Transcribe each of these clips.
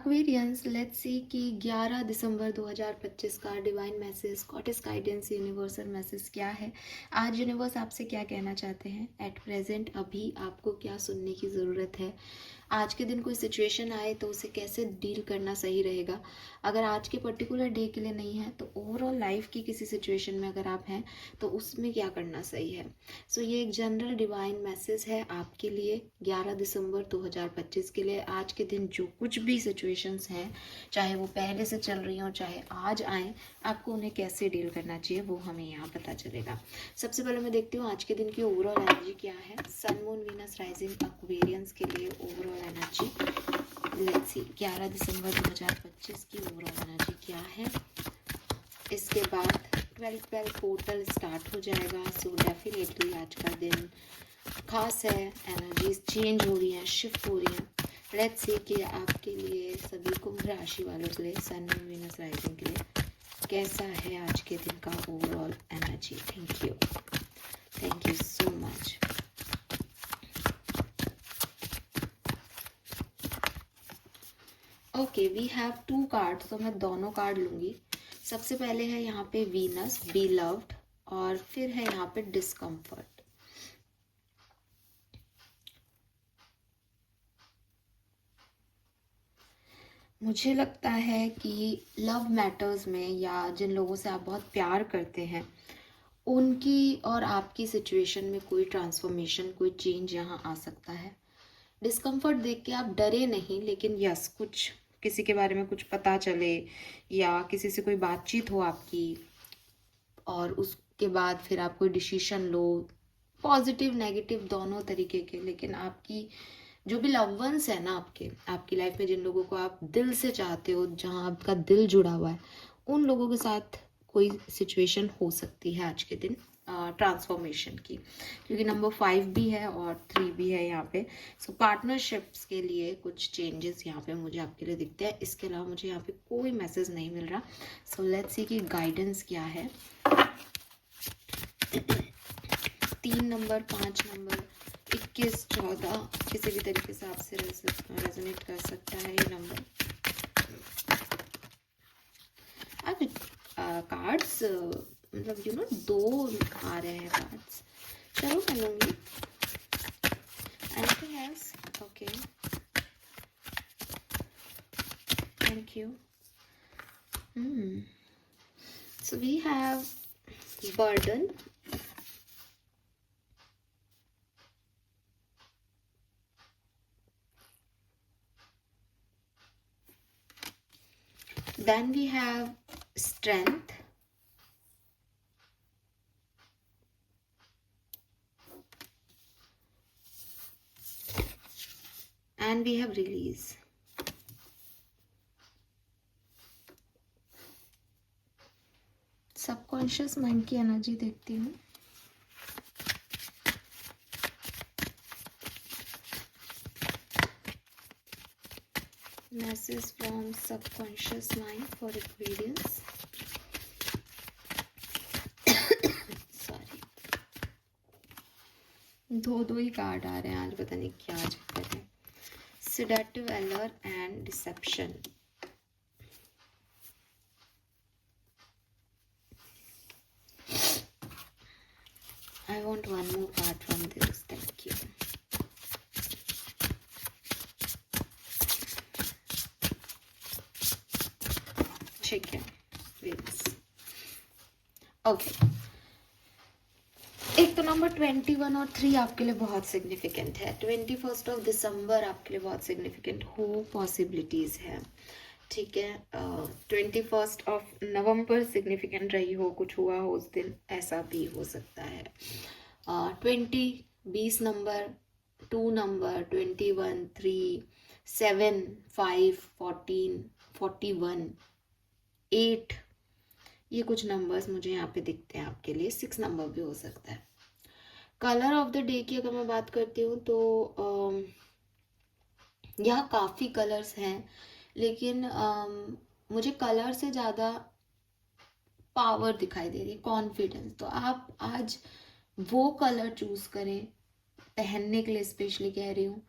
Aquarians, let's see कि 11 दिसंबर 2025 का divine message, goddess guidance, universal message क्या है। आज यूनिवर्स आपसे क्या कहना चाहते हैं, एट प्रेजेंट अभी आपको क्या सुनने की ज़रूरत है। आज के दिन कोई सिचुएशन आए तो उसे कैसे डील करना सही रहेगा। अगर आज के पर्टिकुलर डे के लिए नहीं है तो ओवरऑल लाइफ की किसी सिचुएशन में अगर आप हैं तो उसमें क्या करना सही है। सो ये एक जनरल डिवाइन मैसेज है आपके लिए 11 दिसंबर 2025 के लिए। आज के दिन जो कुछ भी सिचुएशंस हैं, चाहे वो पहले से चल रही हों चाहे आज आए, आपको उन्हें कैसे डील करना चाहिए वो हमें यहाँ पता चलेगा। सबसे पहले मैं देखती हूँ आज के दिन की ओवरऑल एनर्जी क्या है। Sun moon Venus rising Aquarians के लिए ओवरऑल एनर्जी लेट्स सी 11 दिसंबर 2025 की ओवरऑल एनर्जी क्या है। इसके बाद 12 पोर्टल स्टार्ट हो जाएगा। सो डेफिनेटली आज का दिन खास है, एनर्जीज चेंज हो रही हैं, शिफ्ट हो रही हैं। लेट्स सी कि आपके लिए सभी कुंभ राशि वालों के लिए सन मून वीनस राइजिंग के लिए कैसा है आज के दिन का overall energy. Thank you so much. Okay, we have 2 card, तो मैं दोनों कार्ड लूंगी। सबसे पहले है यहाँ पे वीनस, बी लव्ड, और फिर है यहाँ पे डिस्कम्फर्ट। मुझे लगता है कि लव मैटर्स में या जिन लोगों से आप बहुत प्यार करते हैं उनकी और आपकी सिचुएशन में कोई ट्रांसफॉर्मेशन, कोई चेंज यहाँ आ सकता है। डिस्कम्फर्ट देख के आप डरे नहीं, लेकिन यस, कुछ किसी के बारे में कुछ पता चले या किसी से कोई बातचीत हो आपकी और उसके बाद फिर आप कोई डिसीजन लो, पॉजिटिव नेगेटिव दोनों तरीके के, लेकिन आपकी जो भी लव वंस है ना आपकी लाइफ में, जिन लोगों को आप दिल से चाहते हो, जहाँ आपका दिल जुड़ा हुआ है, उन लोगों के साथ कोई सिचुएशन हो सकती है आज के दिन ट्रांसफॉर्मेशन की, क्योंकि नंबर 5 भी है और 3 भी है यहाँ पे। सो पार्टनरशिप्स के लिए कुछ चेंजेस यहाँ पे मुझे आपके लिए दिखते हैं। इसके अलावा मुझे यहाँ पे कोई मैसेज नहीं मिल रहा। सो लेट्स सी कि गाइडेंस क्या है। 3 नंबर, 5 नंबर, 21, 14 किसी भी तरीके से आपसे रेजोनेट कर सकता है ये नंबर। अब कार्ड्स मतलब 2 आ रहे हैं कार्ड्स। चलो मैं लूँगी। Anything else? Okay, thank you. So we have burden, then we have strength, and we have release. Subconscious mind की एनर्जी देखती हूँ। Message from subconscious mind for Aquarius. Sorry, 2 ही कार्ड आ रहे हैं आज, पता नहीं क्या चक्कर है। Sedative allure and deception. I want one more card from this. Thank you. ठीक है, ओके। एक तो नंबर 21 और 3 आपके लिए बहुत सिग्निफिकेंट है। 21 दिसंबर आपके लिए बहुत सिग्निफिकेंट हो पॉसिबिलिटीज है, ठीक है। 21 नवंबर सिग्निफिकेंट रही हो, कुछ हुआ हो उस दिन, ऐसा भी हो सकता है। 20 नंबर, 2 नंबर, 21, 3, 7, 5, 14, 41, 8, ये कुछ नंबर्स मुझे यहाँ पे दिखते हैं आपके लिए। 6 नंबर भी हो सकता है। कलर ऑफ द डे की अगर मैं बात करती हूँ तो यहाँ काफ़ी कलर्स हैं, लेकिन मुझे कलर से ज़्यादा पावर दिखाई दे रही है, कॉन्फिडेंस। तो आप आज वो कलर चूज़ करें पहनने के लिए, स्पेशली कह रही हूँ,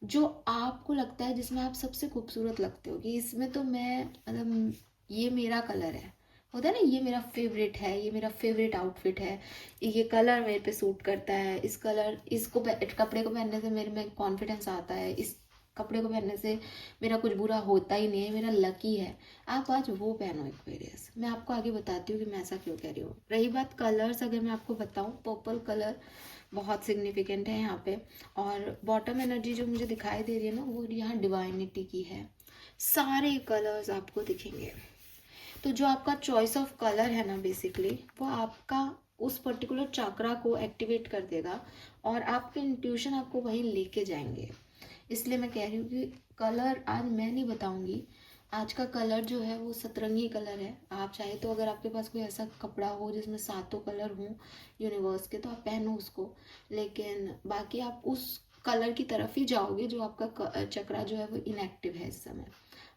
जो आपको लगता है जिसमें आप सबसे खूबसूरत लगते हो कि इसमें तो मैं मतलब ये मेरा कलर है, होता है ना, ये मेरा फेवरेट है, ये मेरा फेवरेट आउटफिट है, ये कलर मेरे पे सूट करता है, इस कलर इसको कपड़े को पहनने से मेरे में कॉन्फिडेंस आता है, इस कपड़े को पहनने से मेरा कुछ बुरा होता ही नहीं है, मेरा लकी है। आप आज वो पहनो एक्वेरियस। मैं आपको आगे बताती हूँ कि मैं ऐसा क्यों कह रही हूँ। रही बात कलर्स, अगर मैं आपको बताऊँ, पर्पल कलर बहुत सिग्निफिकेंट है यहाँ पे। और बॉटम एनर्जी जो मुझे दिखाई दे रही है ना, वो यहाँ डिवाइनिटी की है। सारे कलर्स आपको दिखेंगे। तो जो आपका चॉइस ऑफ कलर है ना, बेसिकली वो आपका उस पर्टिकुलर चक्रा को एक्टिवेट कर देगा और आपके इंट्यूशन आपको वहीं लेके जाएंगे। इसलिए मैं कह रही हूँ कि कलर आज मैं नहीं बताऊंगी। आज का कलर जो है वो सतरंगी कलर है। आप चाहे तो अगर आपके पास कोई ऐसा कपड़ा हो जिसमें सातों कलर हों यूनिवर्स के, तो आप पहनो उसको, लेकिन बाकी आप उस कलर की तरफ ही जाओगे जो आपका चक्रा जो है वो इनएक्टिव है इस समय,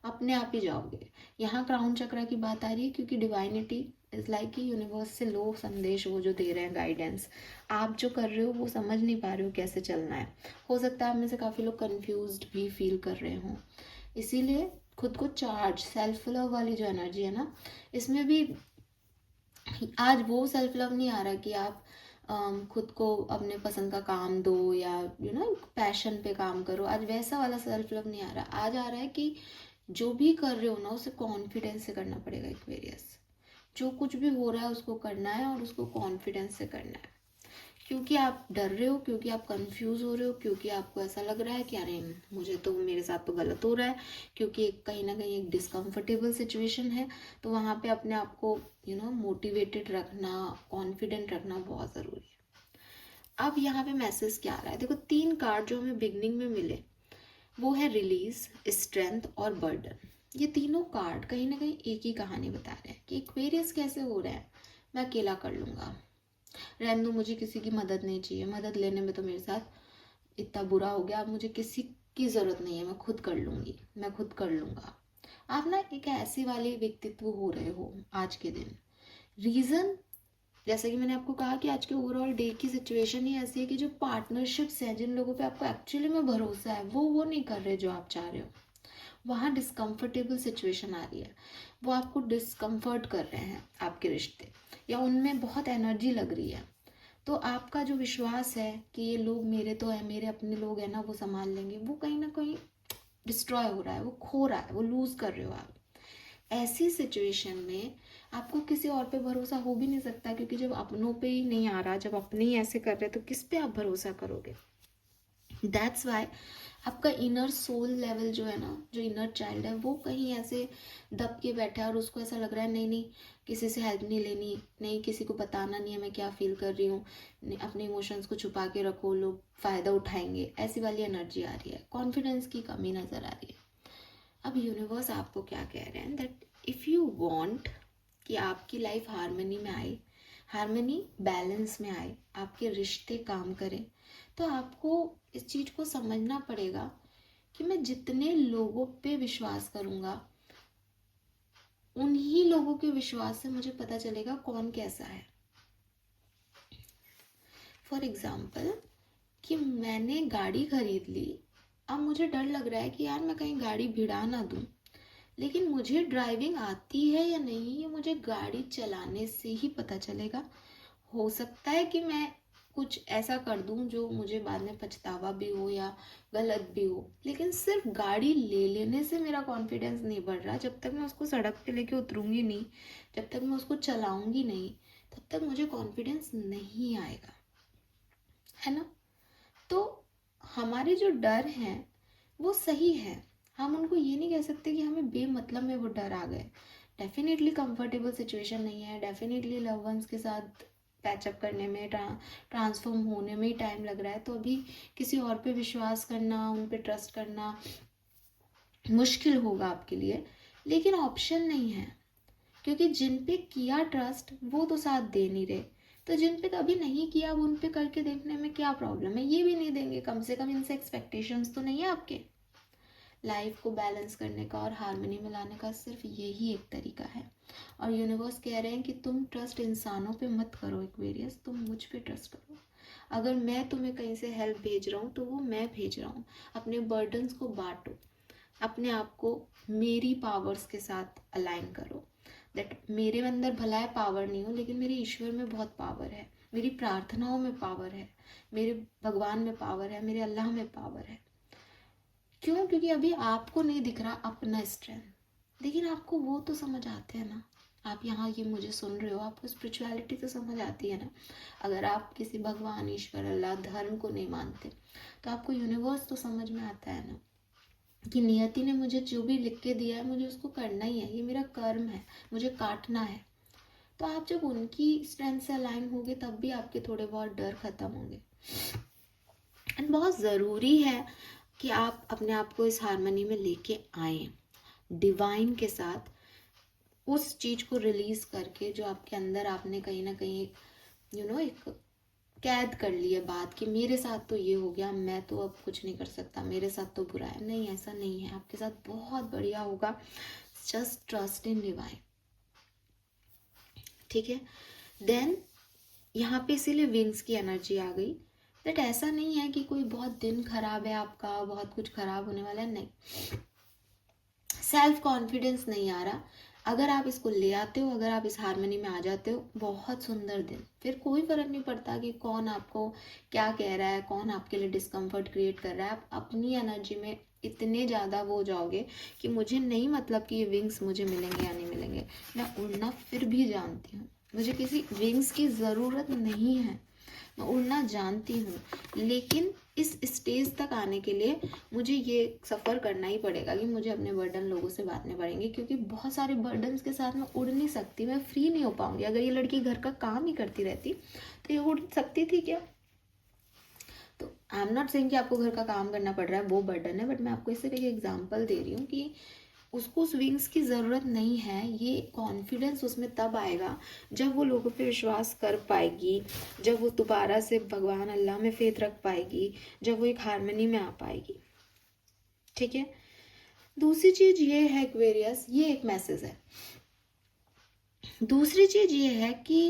अपने आप ही जाओगे। यहाँ क्राउन चक्रा की बात आ रही है क्योंकि डिवाइनिटी इज लाइक कि यूनिवर्स से लो संदेश वो जो दे रहे हैं, गाइडेंस। आप जो कर रहे हो वो समझ नहीं पा रहे हो कैसे चलना है। हो सकता है आप में से काफ़ी लोग कंफ्यूज्ड भी फील कर रहे हों। इसीलिए खुद को चार्ज, सेल्फ लव वाली जो एनर्जी है ना, इसमें भी आज वो सेल्फ लव नहीं आ रहा कि आप खुद को अपने पसंद का काम दो या पैशन पे काम करो। आज वैसा वाला सेल्फ लव नहीं आ रहा। आज आ रहा है कि जो भी कर रहे हो ना उसे कॉन्फिडेंस से करना पड़ेगा एक्वेरियस। जो कुछ भी हो रहा है उसको करना है और उसको कॉन्फिडेंस से करना है। क्योंकि आप डर रहे हो, क्योंकि आप कंफ्यूज हो रहे हो, क्योंकि आपको ऐसा लग रहा है कि अरे मुझे तो, मेरे साथ तो गलत हो रहा है, क्योंकि कहीं ना कहीं एक डिस्कम्फर्टेबल सिचुएशन है। तो वहाँ पे अपने आप को मोटिवेटेड रखना, कॉन्फिडेंट रखना बहुत ज़रूरी है। अब यहाँ पे मैसेज क्या आ रहा है, देखो 3 कार्ड जो हमें बिगनिंग में मिले वो है रिलीज, स्ट्रेंथ और बर्डन। ये तीनों कार्ड कहीं ना कहीं एक ही कहानी बता रहे हैं कि एक्वेरियस कैसे हो रहा है। मैं अकेला कर लूँगा, रहने दो, मुझे किसी की मदद नहीं चाहिए, मदद लेने में तो मेरे साथ इतना बुरा हो गया, अब मुझे किसी की ज़रूरत नहीं है, मैं खुद कर लूँगी, मैं खुद कर लूँगा। आप ना एक ऐसी वाले व्यक्तित्व हो रहे हो आज के दिन। रीज़न, जैसे कि मैंने आपको कहा कि आज के ओवरऑल डे की सिचुएशन ही ऐसी है कि जो पार्टनरशिप्स हैं, जिन लोगों पे आपको एक्चुअली में भरोसा है, वो नहीं कर रहे जो आप चाह रहे हो। वहाँ डिस्कम्फर्टेबल सिचुएशन आ रही है, वो आपको डिस्कम्फर्ट कर रहे हैं आपके रिश्ते, या उनमें बहुत एनर्जी लग रही है। तो आपका जो विश्वास है कि ये लोग मेरे तो है, मेरे अपने लोग हैं ना, वो संभाल लेंगे, वो कहीं ना कहीं डिस्ट्रॉय हो रहा है, वो खो रहा है, वो लूज कर रहे हो आप। ऐसी सिचुएशन में आपको किसी और पे भरोसा हो भी नहीं सकता, क्योंकि जब अपनों पे ही नहीं आ रहा, जब अपने ही ऐसे कर रहे तो किस पे आप भरोसा करोगे। दैट्स वाई आपका इनर सोल लेवल जो है ना, जो इनर चाइल्ड है, वो कहीं ऐसे दब के बैठा है और उसको ऐसा लग रहा है नहीं नहीं, किसी से हेल्प नहीं लेनी, नहीं किसी को बताना नहीं है मैं क्या फील कर रही हूँ, अपने इमोशंस को छुपा के रखो, लोग फ़ायदा उठाएंगे, ऐसी वाली एनर्जी आ रही है, कॉन्फिडेंस की कमी नज़र आ रही है। अब यूनिवर्स आपको क्या कह रहे हैं, दैट इफ़ यू वांट कि आपकी लाइफ हारमनी में आए, हारमनी बैलेंस में आए, आपके रिश्ते काम करें, तो आपको इस चीज़ को समझना पड़ेगा कि मैं जितने लोगों पे विश्वास करूँगा, उन्हीं लोगों के विश्वास से मुझे पता चलेगा कौन कैसा है। फॉर एग्ज़ाम्पल कि मैंने गाड़ी खरीद ली, अब मुझे डर लग रहा है कि यार मैं कहीं गाड़ी भिड़ा ना दूँ, लेकिन मुझे ड्राइविंग आती है या नहीं ये मुझे गाड़ी चलाने से ही पता चलेगा। हो सकता है कि मैं कुछ ऐसा कर दूं जो मुझे बाद में पछतावा भी हो या गलत भी हो, लेकिन सिर्फ गाड़ी ले लेने से मेरा कॉन्फिडेंस नहीं बढ़ रहा। जब तक मैं उसको सड़क पे लेके उतरूंगी नहीं, जब तक मैं उसको चलाऊंगी नहीं, तब तक मुझे कॉन्फिडेंस नहीं आएगा, है ना। तो हमारे जो डर हैं वो सही है, हम उनको ये नहीं कह सकते कि हमें बेमतलब में वो डर आ गए। डेफिनेटली कंफर्टेबल सिचुएशन नहीं है, डेफिनेटली लव वंस के साथ पैचअप करने में, ट्रांसफॉर्म होने में ही टाइम लग रहा है, तो अभी किसी और पे विश्वास करना, उन पे ट्रस्ट करना मुश्किल होगा आपके लिए, लेकिन ऑप्शन नहीं है। क्योंकि जिन पे किया ट्रस्ट वो तो साथ दे नहीं रहे, तो जिन पे कभी नहीं किया अब उन पे करके देखने में क्या प्रॉब्लम है, ये भी नहीं देंगे, कम से कम इनसे एक्सपेक्टेशंस तो नहीं है आपके। लाइफ को बैलेंस करने का और हार्मनी में लाने का सिर्फ यही एक तरीका है। और यूनिवर्स कह रहे हैं कि तुम ट्रस्ट इंसानों पे मत करो एक्वेरियस, तुम मुझ पे ट्रस्ट करो। अगर मैं तुम्हें कहीं से हेल्प भेज रहा हूँ तो वो मैं भेज रहा हूँ। अपने बर्डन्स को बांटो, अपने आप को मेरी पावर्स के साथ अलाइन करो। दैट मेरे अंदर भला है पावर नहीं हो, लेकिन मेरे ईश्वर में बहुत पावर है, मेरी प्रार्थनाओं में पावर है, मेरे भगवान में पावर है, मेरे अल्लाह में पावर है। क्यों? क्योंकि अभी आपको नहीं दिख रहा अपना स्ट्रेंथ, लेकिन आपको वो तो समझ आते हैं ना। आप यहाँ ये मुझे सुन रहे हो, आपको स्पिरिचुअलिटी तो समझ आती है ना। अगर आप किसी भगवान, ईश्वर, अल्लाह, धर्म को नहीं मानते तो आपको यूनिवर्स तो समझ में आता है ना कि नियति ने मुझे जो भी लिख के दिया है मुझे उसको करना ही है, ये मेरा कर्म है, मुझे काटना है। तो आप जब उनकी स्ट्रेंथ से अलाइन होगे तब भी आपके थोड़े बहुत डर खत्म होंगे। एंड बहुत ज़रूरी है कि आप अपने आप को इस हार्मनी में लेके आए, डिवाइन के साथ उस चीज़ को रिलीज करके जो आपके अंदर आपने कहीं ना कहीं एक कैद कर ली है बात कि मेरे साथ तो ये हो गया, मैं तो अब कुछ नहीं कर सकता, मेरे साथ तो बुरा है। नहीं, ऐसा नहीं है, आपके साथ बहुत बढ़िया होगा। जस्ट ट्रस्ट इन डिवाइन, ठीक है। देन यहाँ पे इसीलिए विंग्स की एनर्जी आ गई। दैट ऐसा नहीं है कि कोई बहुत दिन खराब है आपका, बहुत कुछ खराब होने वाला है, नहीं। सेल्फ कॉन्फिडेंस नहीं आ रहा, अगर आप इसको ले आते हो, अगर आप इस हार्मनी में आ जाते हो, बहुत सुंदर दिन। फिर कोई फर्क नहीं पड़ता कि कौन आपको क्या कह रहा है, कौन आपके लिए डिस्कम्फर्ट क्रिएट कर रहा है। आप अपनी एनर्जी में इतने ज़्यादा वो हो जाओगे कि मुझे नहीं मतलब कि ये विंग्स मुझे मिलेंगे या नहीं मिलेंगे, मैं उड़ना फिर भी जानती हूँ, मुझे किसी विंग्स की ज़रूरत नहीं है, मैं उड़ना जानती हूँ। लेकिन इस स्टेज तक आने के लिए मुझे ये सफ़र करना ही पड़ेगा कि मुझे अपने बर्डन लोगों से बांटने पड़ेंगे, क्योंकि बहुत सारे बर्डन्स के साथ मैं उड़ नहीं सकती, मैं फ्री नहीं हो पाऊंगी। अगर ये लड़की घर का काम ही करती रहती तो ये उड़ सकती थी क्या? तो आई एम नॉट सेइंग कि आपको घर का काम करना पड़ रहा है वो बर्डन है, बट मैं आपको इससे एक एग्जाम्पल दे रही हूँ कि उसको उस विंग्स की ज़रूरत नहीं है। ये कॉन्फिडेंस उसमें तब आएगा जब वो लोगों पे विश्वास कर पाएगी, जब वो दोबारा से भगवान अल्लाह में फेथ रख पाएगी, जब वो एक हार्मनी में आ पाएगी, ठीक है। दूसरी चीज़ ये है एक्वेरियस, ये एक मैसेज है। दूसरी चीज़ ये है कि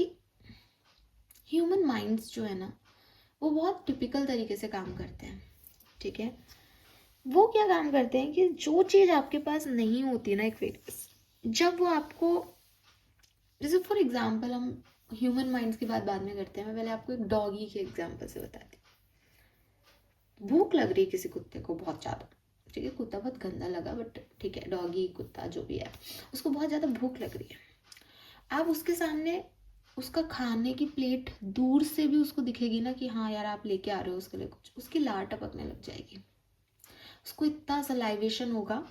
ह्यूमन माइंड्स जो है ना वो बहुत टिपिकल तरीके से काम करते हैं, ठीक है। वो क्या काम करते हैं कि जो चीज़ आपके पास नहीं होती ना एक्वेरियस, जब वो आपको, जैसे फॉर एग्जाम्पल हम ह्यूमन माइंड्स की बात बाद में करते हैं, मैं पहले आपको एक डॉगी के एग्जाम्पल से बताती हूँ। भूख लग रही है किसी कुत्ते को बहुत ज़्यादा, ठीक है, कुत्ता बहुत गंदा लगा बट ठीक है, डॉगी कुत्ता जो भी है, उसको बहुत ज़्यादा भूख लग रही है। आप उसके सामने उसका खाने की प्लेट दूर से भी उसको दिखेगी ना कि हाँ यार आप लेके आ रहे हो उसके लिए कुछ, उसकी लार टपकने लग जाएगी, उसको इतना सलाइवेशन होगा।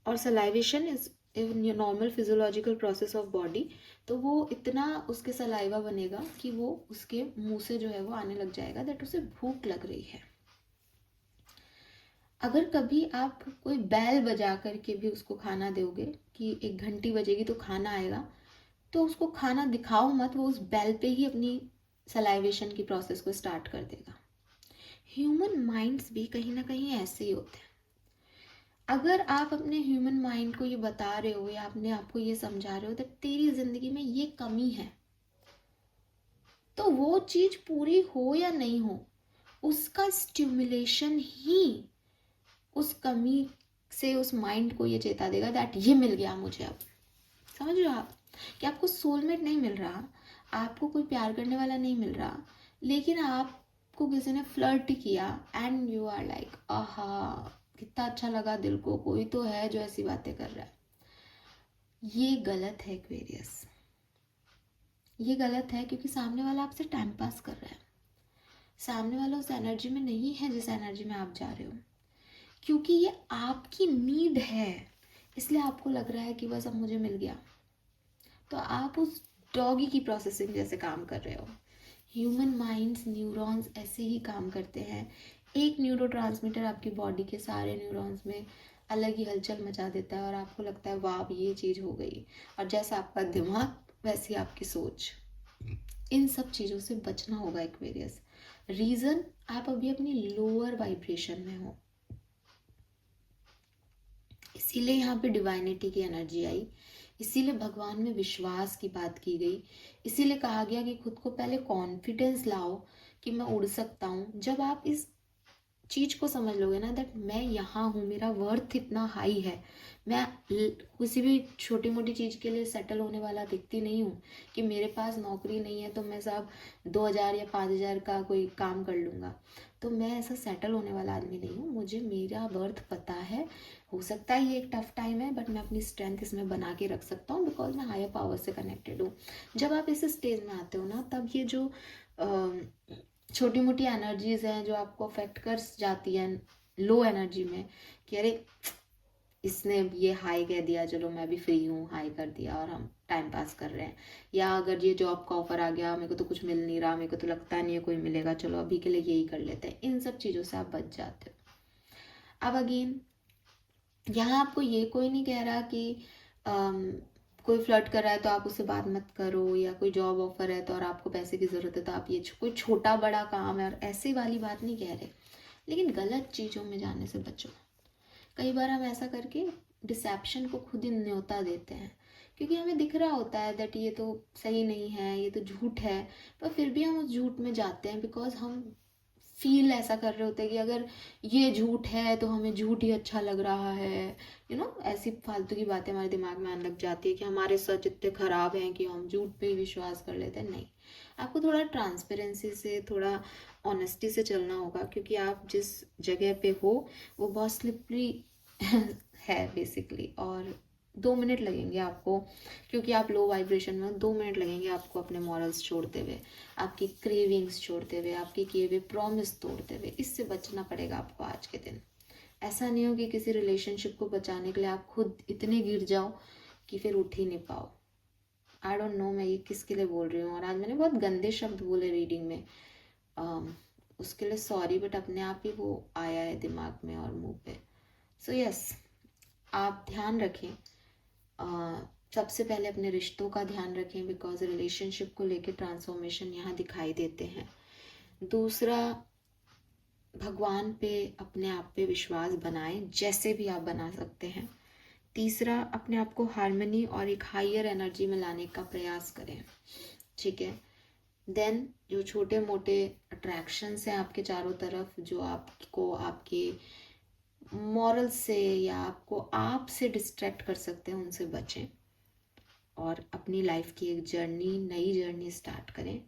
और salivation is normal physiological process of body, तो वो इतना उसके सलाइवा बनेगा कि वो उसके मुंह से जो है वो आने लग जाएगा, दैट उसे भूख लग रही है। अगर कभी आप कोई बैल बजा करके भी उसको खाना दोगे कि एक घंटी बजेगी तो खाना आएगा, तो उसको खाना दिखाओ मत, वो उस बैल पे ही अपनी सलाइवेशन की प्रोसेस को स्टार्ट कर देगा। ह्यूमन माइंड्स भी कहीं ना कहीं ऐसे ही होते हैं। अगर आप अपने ह्यूमन माइंड को ये बता रहे हो या अपने आप को ये समझा रहे हो कि तेरी जिंदगी में ये कमी है, तो वो चीज पूरी हो या नहीं हो, उसका स्टिमुलेशन ही उस कमी से उस माइंड को ये चेता देगा दैट ये मिल गया मुझे। अब समझ रहे हो आप कि आपको सोलमेट नहीं मिल रहा, आपको कोई प्यार करने वाला नहीं मिल रहा, लेकिन आपको किसी ने फ्लर्ट किया एंड यू आर लाइक आहा कितना अच्छा लगा दिल को, कोई तो है जो ऐसी बातें कर रहा है। ये गलत है एक्वेरियस, ये गलत है, क्योंकि सामने वाला आपसे टाइम पास कर रहा है, सामने वाला उस एनर्जी में नहीं है जिस एनर्जी में आप जा रहे हो, क्योंकि ये आपकी नीड है, इसलिए आपको लग रहा है कि बस अब मुझे मिल गया। तो आप उस डॉगी की प्रोसेसिंग जैसे काम कर रहे हो। ह्यूमन माइंड्स, न्यूरॉन्स ऐसे ही काम करते हैं। एक न्यूरोट्रांसमीटर आपकी बॉडी के सारे न्यूरॉन्स में अलग ही हलचल मचा देता है और आपको लगता है वाह ये चीज़ हो गई। और जैसा आपका दिमाग वैसी आपकी सोच, इन सब चीज़ों से बचना होगा एक्वेरियस। रीज़न, आप अभी अपनी लोअर वाइब्रेशन में हो, इसीलिए यहाँ पे डिवाइनिटी की एनर्जी आई, इसीलिए भगवान में विश्वास की बात की गई, इसीलिए कहा गया कि खुद को पहले कॉन्फिडेंस लाओ कि मैं उड़ सकता हूँ, जब आप इस चीज को समझ लोगे ना, दैट मैं यहाँ हूँ, मेरा वर्थ इतना हाई है, मैं किसी भी छोटी मोटी चीज के लिए सेटल होने वाला दिखती नहीं हूँ कि मेरे पास नौकरी नहीं है तो मैं साहब 2,000 या 5,000 का कोई काम कर लूंगा। तो मैं ऐसा सेटल होने वाला आदमी नहीं हूँ, मुझे मेरा वर्थ पता है। हो सकता है ये एक टफ टाइम है, बट मैं अपनी स्ट्रेंथ इसमें बना के रख सकता हूँ, बिकॉज मैं हायर पावर से कनेक्टेड हूँ। जब आप इस स्टेज में आते हो ना, तब ये जो छोटी मोटी एनर्जीज हैं जो आपको अफेक्ट कर जाती हैं लो एनर्जी में, कि अरे इसने ये हाई कह दिया, चलो मैं भी फ्री हूँ, हाई कर दिया और हम टाइम पास कर रहे हैं। या अगर ये जॉब का ऑफर आ गया, मेरे को तो कुछ मिल नहीं रहा, मेरे को तो लगता नहीं है कोई मिलेगा, चलो अभी के लिए यही कर लेते हैं, इन सब चीज़ों से आप बच जाते हो। अब अगेन यहाँ आपको ये कोई नहीं कह रहा कि कोई फ्लर्ट कर रहा है तो आप उससे बात मत करो, या कोई जॉब ऑफर है तो और आपको पैसे की ज़रूरत है तो आप ये कोई छोटा बड़ा काम है और ऐसे वाली बात नहीं कह रहे, लेकिन गलत चीज़ों में जाने से बचो। कई बार हम ऐसा करके डिसेप्शन को खुद ही न्योता देते हैं, क्योंकि हमें दिख रहा होता है दैट ये तो सही नहीं है, ये तो झूठ है, पर फिर भी हम उस झूठ में जाते हैं, बिकॉज हम फील ऐसा कर रहे होते हैं कि अगर ये झूठ है तो हमें झूठ ही अच्छा लग रहा है। ऐसी फालतू की बातें हमारे दिमाग में आने लग जाती है कि हमारे सच इतने खराब हैं कि हम झूठ पे ही विश्वास कर लेते हैं। नहीं, आपको थोड़ा ट्रांसपेरेंसी से, थोड़ा ऑनेस्टी से चलना होगा, क्योंकि आप जिस जगह पे हो वो बहुत स्लिपरी है बेसिकली, और 2 मिनट लगेंगे आपको, क्योंकि आप लो वाइब्रेशन में, 2 मिनट लगेंगे आपको अपने मॉरल्स छोड़ते हुए, आपकी क्रेविंग्स छोड़ते हुए, आपके किए हुए प्रॉमिस तोड़ते हुए। इससे बचना पड़ेगा आपको आज के दिन। ऐसा नहीं हो कि किसी रिलेशनशिप को बचाने के लिए आप खुद इतने गिर जाओ कि फिर उठ ही नहीं पाओ। आई डोंट नो मैं ये किसके लिए बोल रही हूँ, और आज मैंने बहुत गंदे शब्द बोले रीडिंग में, उसके लिए सॉरी, बट अपने आप ही वो आया है दिमाग में और मुंह पे। सो यस, आप ध्यान रखें, सबसे पहले अपने रिश्तों का ध्यान रखें, बिकॉज रिलेशनशिप को लेके ट्रांसफॉर्मेशन यहाँ दिखाई देते हैं। दूसरा, भगवान पे, अपने आप पे विश्वास बनाएं, जैसे भी आप बना सकते हैं। तीसरा, अपने आप को हार्मनी और एक हायर एनर्जी में लाने का प्रयास करें, ठीक है। देन जो छोटे मोटे अट्रैक्शंस हैं आपके चारों तरफ, जो आपको आपके मॉरल से या आपको आप से डिस्ट्रैक्ट कर सकते हैं, उनसे बचें और अपनी लाइफ की एक जर्नी, नई जर्नी स्टार्ट करें।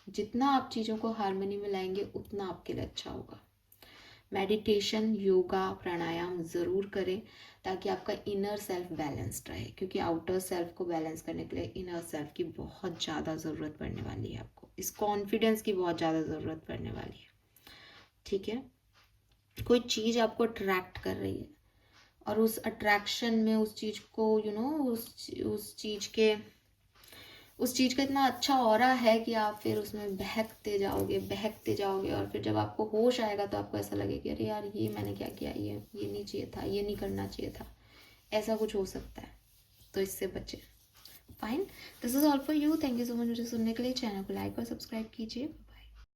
जितना आप चीज़ों को हार्मनी में लाएंगे उतना आपके लिए अच्छा होगा। मेडिटेशन, योगा, प्राणायाम ज़रूर करें, ताकि आपका इनर सेल्फ बैलेंस्ड रहे, क्योंकि आउटर सेल्फ को बैलेंस करने के लिए इनर सेल्फ की बहुत ज़्यादा ज़रूरत पड़ने वाली है आपको, इस कॉन्फिडेंस की बहुत ज़्यादा ज़रूरत पड़ने वाली है, ठीक है। कोई चीज़ आपको अट्रैक्ट कर रही है और उस अट्रैक्शन में उस चीज़ को उस चीज़ का इतना अच्छा ऑरा है कि आप फिर उसमें बहकते जाओगे, और फिर जब आपको होश आएगा तो आपको ऐसा लगेगा कि अरे यार ये मैंने क्या किया, ये नहीं चाहिए था, ये नहीं करना चाहिए था, ऐसा कुछ हो सकता है, तो इससे बचें। Fine, this is all for you. Thank you so much मुझे सुनने के लिए। चैनल को लाइक और सब्सक्राइब कीजिए।